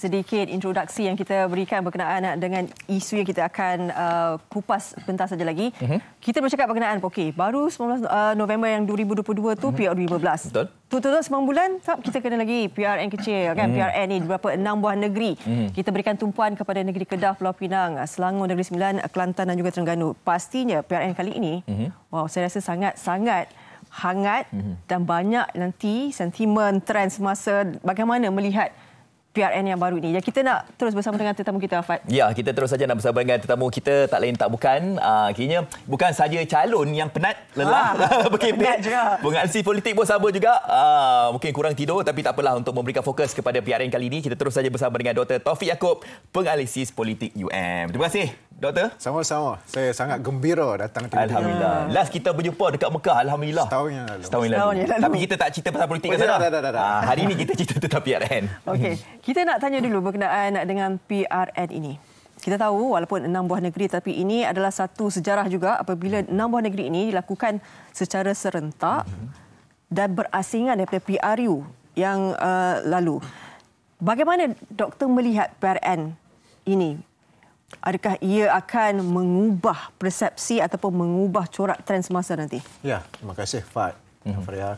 sedikit introduksi yang kita berikan berkenaan dengan isu yang kita akan kupas bentar saja lagi. Kita bercakap berkenaan, baru 19 November yang 2022 tu PR 2015. Betul. Tutup 9 bulan, kita kena lagi PRN kecil kan. PRN ni beberapa 6 buah negeri. Kita berikan tumpuan kepada negeri Kedah, Pulau Pinang, Selangor, Negeri Sembilan, Kelantan dan juga Terengganu. Pastinya PRN kali ini, saya rasa sangat-sangat hangat dan banyak nanti sentimen, trend semasa bagaimana melihat PRN yang baru ini. Kita nak terus bersama dengan tetamu kita, Afad. Ya, kita terus saja nak bersama dengan tetamu kita. Tak lain tak bukan. Akhirnya bukan saja calon yang penat, lelah, penat juga. Penganalisis politik pun sama juga. Mungkin kurang tidur, tapi tak apalah, untuk memberikan fokus kepada PRN kali ini. Kita terus saja bersama dengan Dr. Taufik Yaakob, penganalisis politik UM. Terima kasih, Doktor. Sama-sama. Saya sangat gembira datang tiba-tiba. Alhamdulillah. Last kita berjumpa dekat Mekah, Alhamdulillah. Setahun yang lalu. Setahun yang lalu. Tapi kita tak cerita pasal politik dah. Hari ini kita cerita tentang PRN. Okey. Kita nak tanya dulu berkenaan dengan PRN ini. Kita tahu walaupun 6 buah negeri, tapi ini adalah satu sejarah juga apabila 6 buah negeri ini dilakukan secara serentak dan berasingan daripada PRU yang lalu. Bagaimana doktor melihat PRN ini? Adakah ia akan mengubah persepsi ataupun mengubah corak trend semasa nanti? Ya, terima kasih Fad.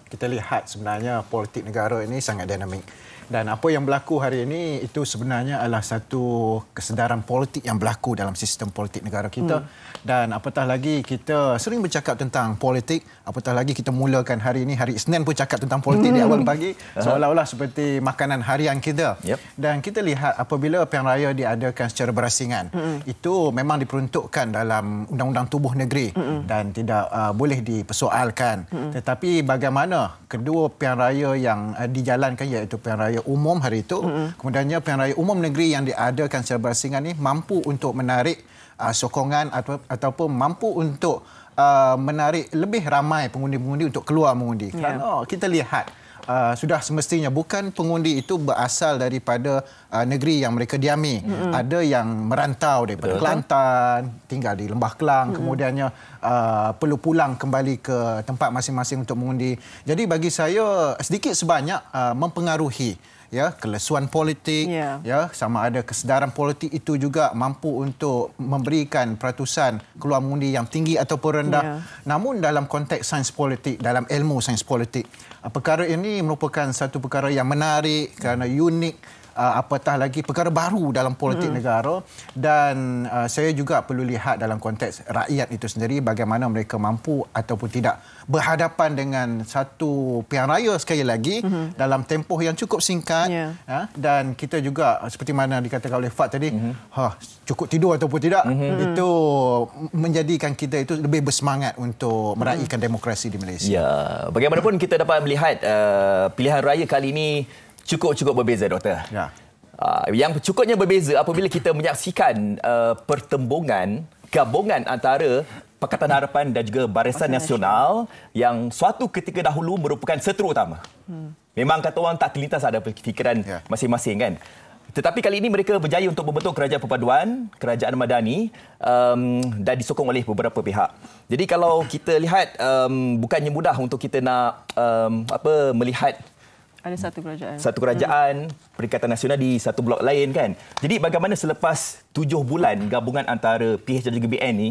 Kita lihat sebenarnya politik negara ini sangat dinamik. Dan apa yang berlaku hari ini itu sebenarnya adalah satu kesedaran politik yang berlaku dalam sistem politik negara kita. Dan apatah lagi kita sering bercakap tentang politik, apatah lagi kita mulakan hari ini, hari Isnin pun cakap tentang politik di awal pagi, seolah-olah seperti makanan harian kita. Dan kita lihat apabila pilihan raya diadakan secara berasingan, itu memang diperuntukkan dalam Undang-Undang Tubuh Negeri dan tidak boleh dipersoalkan. Tetapi bagaimana kedua pilihan raya yang dijalankan, iaitu pilihan raya umum hari itu, kemudiannya pilihan raya umum negeri yang diadakan secara berasingan ini mampu untuk menarik sokongan ataupun mampu untuk menarik lebih ramai pengundi-pengundi untuk keluar mengundi. Kerana kita lihat sudah semestinya bukan pengundi itu berasal daripada negeri yang mereka diami. Ada yang merantau daripada Kelantan, tinggal di Lembah Kelang, kemudiannya perlu pulang kembali ke tempat masing-masing untuk mengundi. Jadi bagi saya sedikit sebanyak mempengaruhi kelesuan politik, sama ada kesedaran politik itu juga mampu untuk memberikan peratusan keluar mengundi yang tinggi ataupun rendah. Namun dalam konteks sains politik, dalam ilmu sains politik, perkara ini merupakan satu perkara yang menarik kerana unik. Apatah lagi perkara baru dalam politik negara, dan saya juga perlu lihat dalam konteks rakyat itu sendiri bagaimana mereka mampu ataupun tidak berhadapan dengan satu pilihan raya sekali lagi dalam tempoh yang cukup singkat. Dan kita juga seperti mana dikatakan oleh Fad tadi, cukup tidur ataupun tidak, itu menjadikan kita itu lebih bersemangat untuk meraihkan demokrasi di Malaysia. Ya, bagaimanapun kita dapat melihat pilihan raya kali ini cukup berbeza, Doktor. Yang cukupnya berbeza apabila kita menyaksikan pertembungan, gabungan antara Pakatan Harapan dan juga Barisan Nasional yang suatu ketika dahulu merupakan seteru utama. Memang kata orang tak terlintas ada fikiran masing-masing kan. Tetapi kali ini mereka berjaya untuk membentuk kerajaan perpaduan, kerajaan madani, dan disokong oleh beberapa pihak. Jadi kalau kita lihat bukannya mudah untuk kita nak melihat ada satu kerajaan Perikatan Nasional di satu blok lain kan. Jadi bagaimana selepas 7 bulan gabungan antara PH dan juga BN ni,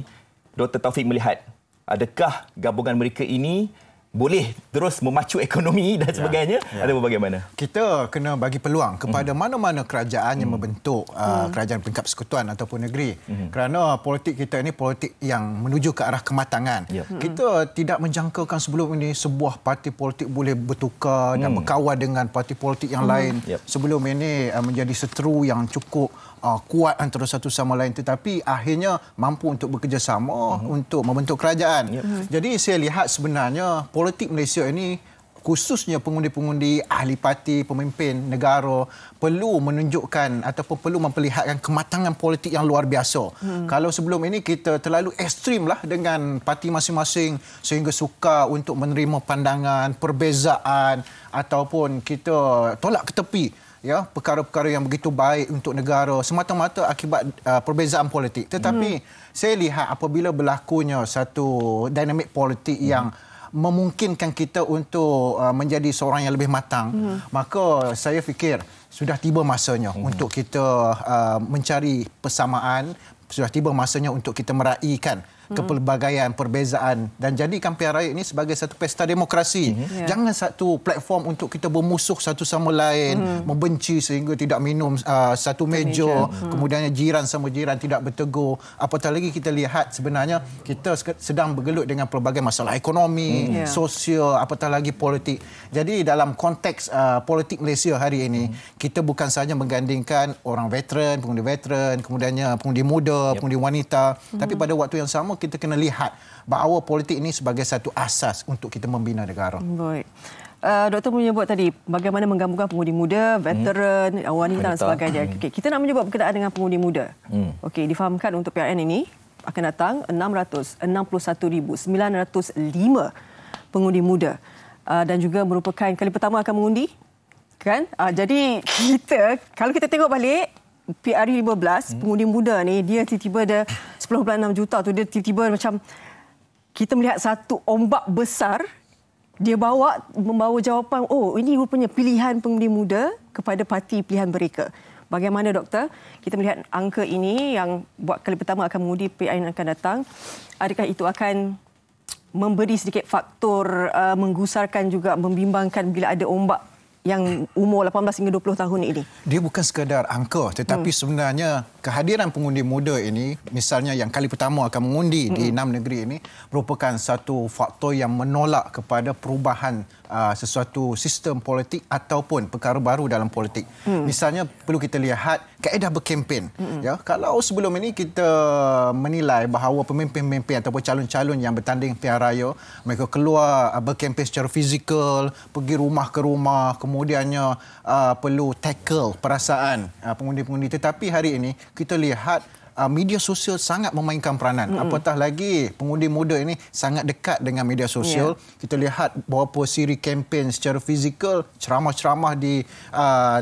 Dr. Taufik melihat adakah gabungan mereka ini boleh terus memacu ekonomi dan sebagainya, atau bagaimana? Kita kena bagi peluang kepada mana-mana kerajaan yang membentuk kerajaan peringkat persekutuan ataupun negeri. Kerana politik kita ini politik yang menuju ke arah kematangan. Kita tidak menjangkakan sebelum ini sebuah parti politik boleh bertukar dan berkawan dengan parti politik yang lain. Sebelum ini menjadi seteru yang cukup kuat antara satu sama lain, tetapi akhirnya mampu untuk bekerjasama untuk membentuk kerajaan. Jadi saya lihat sebenarnya politik Malaysia ini, khususnya pengundi-pengundi, ahli parti, pemimpin negara, perlu menunjukkan ataupun perlu memperlihatkan kematangan politik yang luar biasa. Kalau sebelum ini kita terlalu ekstrim lah dengan parti masing-masing sehingga sukar untuk menerima pandangan, perbezaan, ataupun kita tolak ke tepi perkara-perkara yang begitu baik untuk negara semata-mata akibat perbezaan politik. Tetapi saya lihat apabila berlakunya satu dinamik politik yang memungkinkan kita untuk menjadi seorang yang lebih matang, maka saya fikir sudah tiba masanya untuk kita mencari persamaan, sudah tiba masanya untuk kita meraihkan kepelbagaian, perbezaan dan jadikan pilihan raya ini sebagai satu pesta demokrasi. Jangan satu platform untuk kita bermusuh satu sama lain, membenci sehingga tidak minum satu meja, kemudiannya jiran sama jiran tidak bertegur. Apatah lagi kita lihat sebenarnya kita sedang bergelut dengan pelbagai masalah ekonomi, sosial, apatah lagi politik. Jadi dalam konteks politik Malaysia hari ini, kita bukan sahaja menggandingkan orang veteran, kemudiannya pengundi muda, pengundi wanita, tapi pada waktu yang sama kita kena lihat bahawa politik ini sebagai satu asas untuk kita membina negara. Baik. Doktor menyebut tadi bagaimana menggabungkan pengundi muda, veteran, wanita dan sebagainya. Okay, kita nak menyebut berkenaan dengan pengundi muda. Okey, difahamkan untuk PRN ini akan datang 661,905 pengundi muda dan juga merupakan kali pertama akan mengundi, kan? Jadi kita kalau kita tengok balik PRU 15 pengundi muda ni dia tiba-tiba ada 10.6 juta tu, dia tiba-tiba macam kita melihat satu ombak besar, dia membawa jawapan, oh ini rupanya pilihan pengundi muda kepada parti pilihan mereka. Bagaimana doktor? Kita melihat angka ini yang buat kali pertama akan mengundi PRN akan datang, adakah itu akan memberi sedikit faktor menggusarkan juga, membimbangkan bila ada ombak yang umur 18 hingga 20 tahun ini? Dia bukan sekadar angka, tetapi sebenarnya kehadiran pengundi muda ini, misalnya yang kali pertama akan mengundi di 6 negeri ini, merupakan satu faktor yang menolak kepada perubahan sesuatu sistem politik ataupun perkara baru dalam politik. Misalnya perlu kita lihat kaedah berkempen. Ya, kalau sebelum ini kita menilai bahawa pemimpin-pemimpin ataupun calon-calon yang bertanding pilihan raya, mereka keluar berkempen secara fizikal, pergi rumah ke rumah, kemudiannya perlu tackle perasaan pengundi-pengundi. Tetapi hari ini kita lihat media sosial sangat memainkan peranan. Apatah lagi pengundi muda ini sangat dekat dengan media sosial. Kita lihat beberapa siri kempen secara fizikal, ceramah-ceramah di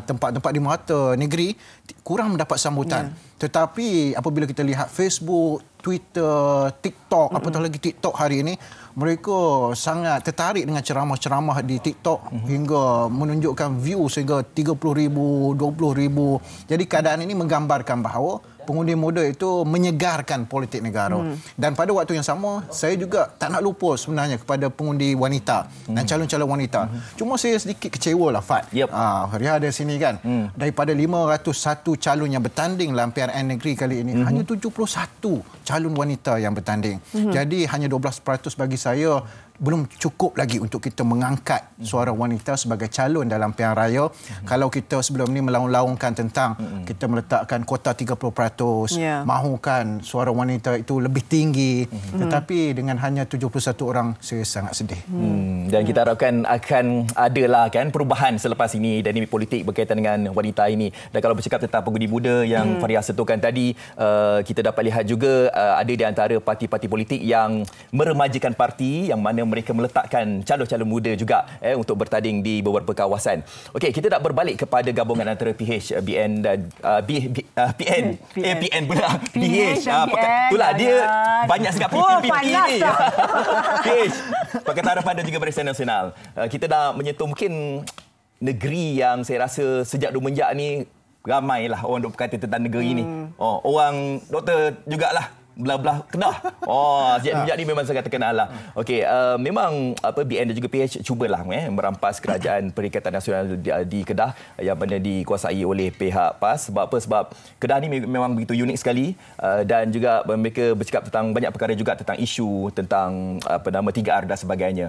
tempat-tempat di merata negeri kurang mendapat sambutan. Tetapi apabila kita lihat Facebook, Twitter, TikTok, apatah lagi TikTok hari ini, mereka sangat tertarik dengan ceramah-ceramah di TikTok hingga menunjukkan view sehingga 30,000, 20,000. Jadi keadaan ini menggambarkan bahawa pengundi muda itu menyegarkan politik negara. Dan pada waktu yang sama, saya juga tak nak lupa sebenarnya kepada pengundi wanita dan calon-calon wanita. Cuma saya sedikit kecewa lah, Fad. Ria ada sini kan. Daripada 501 calon yang bertanding dalam PRN negeri kali ini, hanya 71 calon wanita yang bertanding. Jadi hanya 12% bagi saya belum cukup lagi untuk kita mengangkat suara wanita sebagai calon dalam pilihan raya. Kalau kita sebelum ini melaung-laungkan tentang kita meletakkan kuota 30%, mahukan suara wanita itu lebih tinggi, tetapi dengan hanya 71 orang, saya sangat sedih. Dan kita harapkan akan adalah kan perubahan selepas ini dan ini politik berkaitan dengan wanita ini. Dan kalau bercakap tentang pengundi muda yang Faria sentuhkan tadi, kita dapat lihat juga ada di antara parti-parti politik yang meremajakan parti yang mana mereka meletakkan calon-calon muda juga untuk bertanding di beberapa kawasan. Okey, kita nak berbalik kepada gabungan antara PH, BN dan PN pula. PH. Itulah dia banyak sangat pilih ni. PH, Pakatan Harapan dan juga Barisan Nasional. Kita nak menyentuh mungkin negeri yang saya rasa sejak Rumenjak ni ramailah orang duk berkata tentang negeri ni. Orang doktor jugalah belah-belah Kedah. Sejak ni memang sangat terkenal lah. Okey, memang BN dan juga PH cubalah merampas kerajaan Perikatan Nasional di Kedah yang mana dikuasai oleh pihak PAS. Sebab apa? Sebab Kedah ni memang begitu unik sekali dan juga mereka bercakap tentang banyak perkara juga tentang isu tentang 3R dan sebagainya.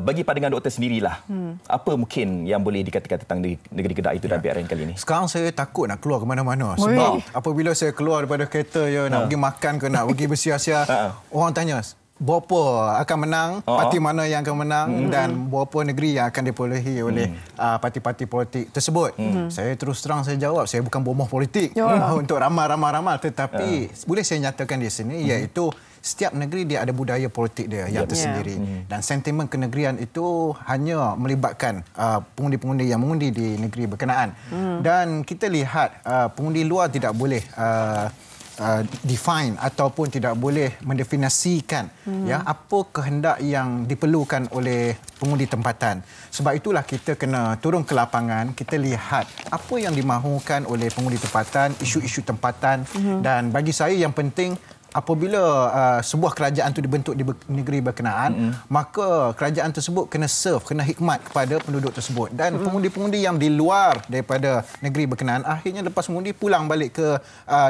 Bagi pandangan doktor sendirilah, apa mungkin yang boleh dikatakan tentang negeri Kedah itu dan PRN kali ini? Sekarang saya takut nak keluar ke mana-mana sebab apabila saya keluar daripada kereta nak pergi makan ke nak pergi bersia-sia, orang tanya berapa akan menang, parti mana yang akan menang dan berapa negeri yang akan diperolehi oleh parti-parti politik tersebut. Saya terus terang saya jawab, saya bukan bomoh politik untuk ramal, tetapi boleh saya nyatakan di sini iaitu setiap negeri dia ada budaya politik dia yang tersendiri. Dan sentimen kenegerian itu hanya melibatkan pengundi-pengundi yang mengundi di negeri berkenaan. Dan kita lihat pengundi luar tidak boleh define ataupun tidak boleh mendefinisikan apa kehendak yang diperlukan oleh pengundi tempatan. Sebab itulah kita kena turun ke lapangan, kita lihat apa yang dimahukan oleh pengundi tempatan, isu-isu tempatan, dan bagi saya yang penting apabila sebuah kerajaan itu dibentuk di negeri berkenaan, maka kerajaan tersebut kena serve, kena khidmat kepada penduduk tersebut. Dan pengundi-pengundi yang di luar daripada negeri berkenaan, akhirnya lepas mengundi pulang balik ke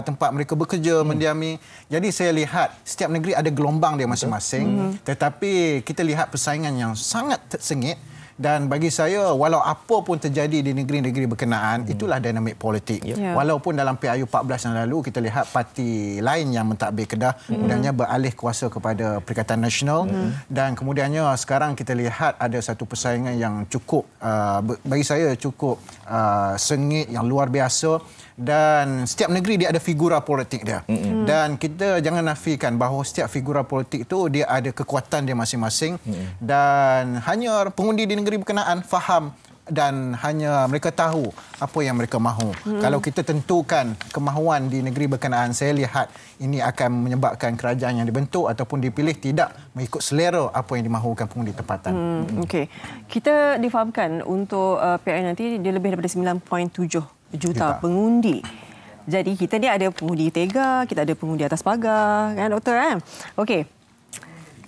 tempat mereka bekerja, mendiami. Jadi saya lihat setiap negeri ada gelombang dia masing-masing, tetapi kita lihat persaingan yang sangat sengit. Dan bagi saya, walau apa pun terjadi di negeri-negeri berkenaan, itulah dinamik politik. Walaupun dalam PRU 14 yang lalu, kita lihat parti lain yang mentadbir Kedah, kemudiannya beralih kuasa kepada Perikatan Nasional. Dan kemudiannya sekarang kita lihat ada satu persaingan yang cukup, bagi saya cukup sengit, yang luar biasa. Dan setiap negeri dia ada figura politik dia. Dan kita jangan nafikan bahawa setiap figura politik itu dia ada kekuatan dia masing-masing. Dan hanya pengundi di negeri berkenaan faham dan hanya mereka tahu apa yang mereka mahu. Kalau kita tentukan kemahuan di negeri berkenaan, saya lihat ini akan menyebabkan kerajaan yang dibentuk ataupun dipilih tidak mengikut selera apa yang dimahukan pengundi tempatan. Okey. Kita difahamkan untuk PRN nanti dia lebih daripada 9.7 juta pengundi. Jadi kita ni ada pengundi tega, kita ada pengundi atas pagar, kan doktor kan? Okey.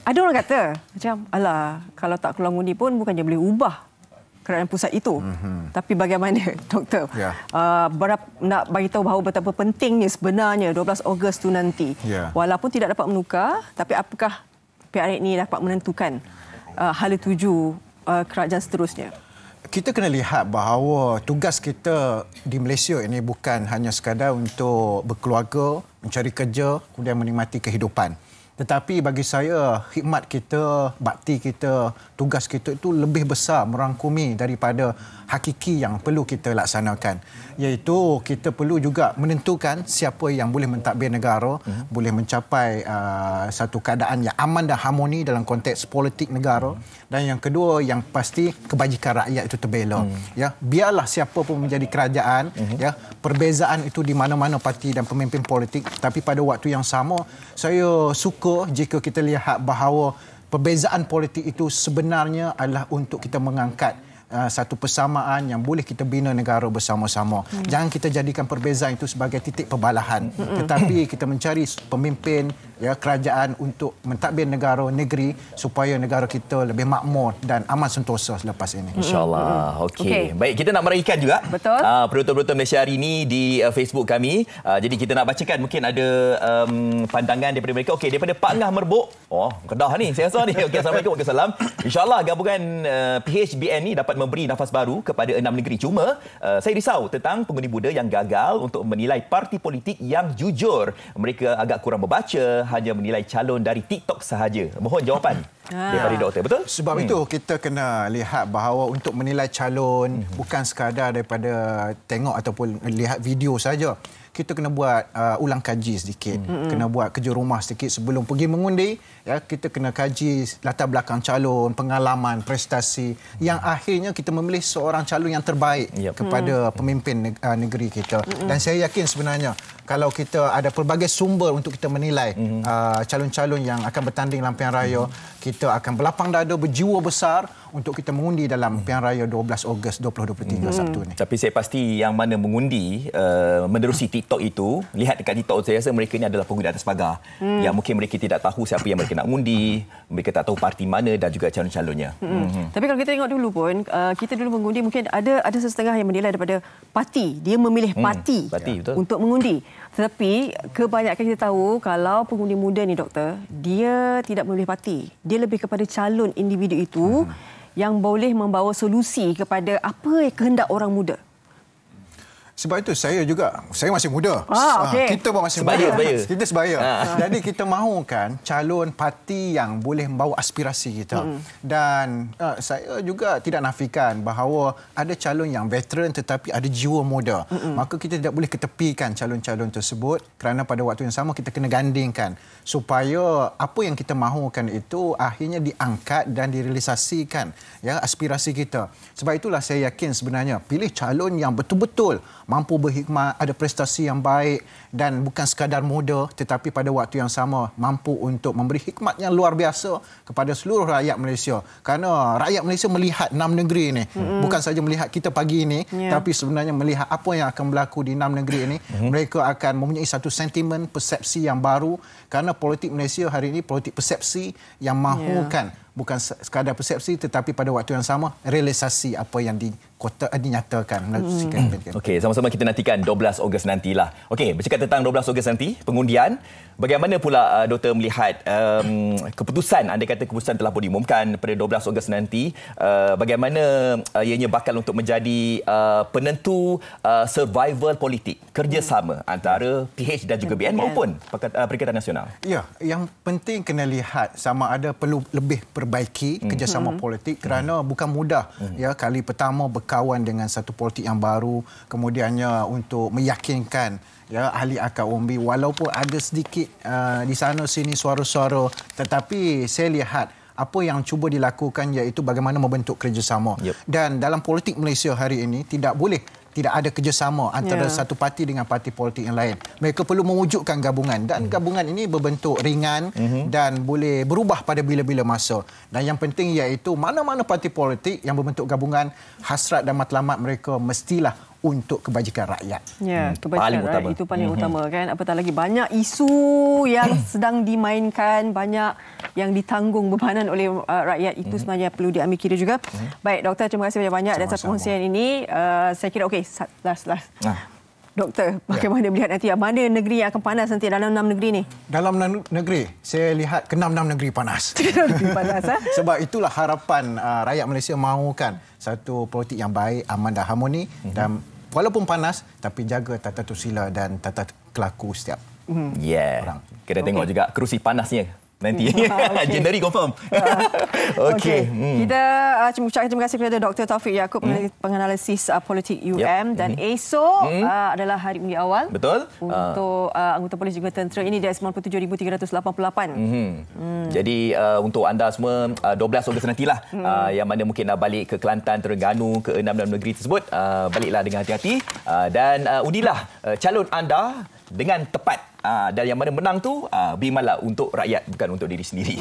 Ada orang kata macam alah kalau tak keluar undi pun bukannya boleh ubah kerajaan pusat itu. Tapi bagaimana doktor? Nak bagi tahu bahawa betapa pentingnya sebenarnya 12 Ogos tu nanti. Walaupun tidak dapat menukar, tapi apakah PRN ini dapat menentukan hala tuju kerajaan seterusnya? Kita kena lihat bahawa tugas kita di Malaysia ini bukan hanya sekadar untuk berkeluarga, mencari kerja, kemudian menikmati kehidupan. Tetapi bagi saya, khidmat kita, bakti kita, tugas kita itu lebih besar merangkumi daripada hakiki yang perlu kita laksanakan. Iaitu kita perlu juga menentukan siapa yang boleh mentadbir negara, boleh mencapai satu keadaan yang aman dan harmoni dalam konteks politik negara. Dan yang kedua, yang pasti kebajikan rakyat itu terbela. Ya, biarlah siapa pun menjadi kerajaan, ya, perbezaan itu di mana-mana parti dan pemimpin politik, tapi pada waktu yang sama saya suka jika kita lihat bahawa perbezaan politik itu sebenarnya adalah untuk kita mengangkat satu persamaan yang boleh kita bina negara bersama-sama. Jangan kita jadikan perbezaan itu sebagai titik perbalahan. Tetapi kita mencari pemimpin, ya, kerajaan untuk mentadbir negara, negeri supaya negara kita lebih makmur dan aman sentosa selepas ini. InsyaAllah. Okey. Baik, kita nak meraihkan juga penonton-penonton Malaysia hari ini di Facebook kami. Jadi kita nak bacakan mungkin ada pandangan daripada mereka. Okey, daripada Pak Ngah Merbuk. Oh, Kedah ni. Saya rasa ni. Okey, Assalamualaikum. Waalaikumsalam. InsyaAllah gabungan PHBN ni dapat memberi nafas baru kepada 6 negeri. Cuma saya risau tentang pengundi muda yang gagal untuk menilai parti politik yang jujur. Mereka agak kurang membaca, hanya menilai calon dari TikTok sahaja. Mohon jawapan daripada doktor. Betul? Sebab itu kita kena lihat bahawa untuk menilai calon bukan sekadar daripada tengok ataupun lihat video saja. Kita kena buat ulang kaji sedikit. Kena buat kerja rumah sedikit sebelum pergi mengundi. Ya, kita kena kaji latar belakang calon, pengalaman, prestasi yang akhirnya kita memilih seorang calon yang terbaik kepada pemimpin negeri kita. Dan saya yakin sebenarnya kalau kita ada pelbagai sumber untuk kita menilai calon-calon yang akan bertanding dalam pilihan raya, kita akan berlapang dada, berjiwa besar untuk kita mengundi dalam pilihan raya 12 Ogos 2023 Sabtu ni. Tapi saya pasti yang mana mengundi menerusi TikTok itu, lihat dekat TikTok, saya rasa mereka ni adalah pengundi atas pagar. Yang mungkin mereka tidak tahu siapa yang mereka nak undi, mereka tak tahu parti mana dan juga calon-calonnya. Tapi kalau kita tengok dulu pun, kita dulu mengundi mungkin ada setengah yang menilai daripada parti. Dia memilih parti untuk mengundi. Tetapi kebanyakan kita tahu kalau pengundi muda ni doktor, dia tidak memilih parti. Dia lebih kepada calon individu itu yang boleh membawa solusi kepada apa yang kehendak orang muda. Sebab itu saya masih muda. Kita pun masih sebaya. Kita sebaya. Jadi kita mahukan calon parti yang boleh membawa aspirasi kita. Dan saya juga tidak nafikan bahawa ada calon yang veteran tetapi ada jiwa muda. Maka kita tidak boleh ketepikan calon-calon tersebut kerana pada waktu yang sama kita kena gandingkan supaya apa yang kita mahukan itu akhirnya diangkat dan direalisasikan, ya, aspirasi kita. Sebab itulah saya yakin sebenarnya pilih calon yang betul-betul mampu berhikmat, ada prestasi yang baik dan bukan sekadar muda tetapi pada waktu yang sama mampu untuk memberi hikmat yang luar biasa kepada seluruh rakyat Malaysia. Kerana rakyat Malaysia melihat 6 negeri ini, bukan saja melihat kita pagi ini, tapi sebenarnya melihat apa yang akan berlaku di 6 negeri ini. Mereka akan mempunyai satu sentimen, persepsi yang baru kerana politik Malaysia hari ini politik persepsi yang mahukan bukan sekadar persepsi tetapi pada waktu yang sama realisasi apa yang dinyatakan. Okey, sama-sama kita nantikan 12 Ogos nantilah. Okey, bercakap tentang 12 Ogos nanti, pengundian, bagaimana pula Doktor melihat keputusan, andai kata keputusan telah pun diumumkan pada 12 Ogos nanti, bagaimana ianya bakal untuk menjadi penentu survival politik, kerjasama antara PH dan juga BN maupun Perikatan Nasional? Ya, yang penting kena lihat sama ada perlu lebih perbaiki kerjasama politik kerana bukan mudah ya kali pertama berkawan dengan satu politik yang baru, kemudiannya untuk meyakinkan ya ahli akar umbi walaupun ada sedikit di sana sini suara-suara, tetapi saya lihat apa yang cuba dilakukan iaitu bagaimana membentuk kerjasama. Dan dalam politik Malaysia hari ini tidak ada kerjasama antara satu parti dengan parti politik yang lain. Mereka perlu mewujudkan gabungan dan gabungan ini berbentuk ringan dan boleh berubah pada bila-bila masa. Dan yang penting iaitu mana-mana parti politik yang berbentuk gabungan, hasrat dan matlamat mereka mestilah untuk kebajikan rakyat. Ya, kebajikan rakyat itu paling utama kan. Apatah lagi banyak isu yang sedang dimainkan, banyak yang ditanggung bebanan oleh rakyat, itu sebenarnya perlu diambil kira juga. Baik, Doktor, terima kasih banyak-banyak atas perkongsian ini. Saya kira okey, last. Doktor, bagaimana melihat nanti mana negeri yang akan panas nanti dalam 6 negeri ni? Dalam 6 negeri, saya lihat ke-6 negeri panas. Sebab itulah harapan rakyat Malaysia mahukan satu politik yang baik, aman dan harmoni dan walaupun panas tapi jaga tata susila dan tata kelaku setiap orang. Kita tengok juga kerusi panasnya nanti. Januari confirm. Okey. Kita ucapkan terima kasih kepada Dr. Taufik Yaakob, penganalisis politik UM dan esok adalah hari undi awal. Betul. Untuk anggota polis juga tentera ini dia 97,388. Jadi untuk anda semua 12 Ogos nantilah yang mana mungkin balik ke Kelantan, Terengganu, ke 6 negeri tersebut, baliklah dengan hati-hati dan undilah calon anda dengan tepat. Dan yang mana menang tu berimanlah untuk rakyat, bukan untuk diri sendiri.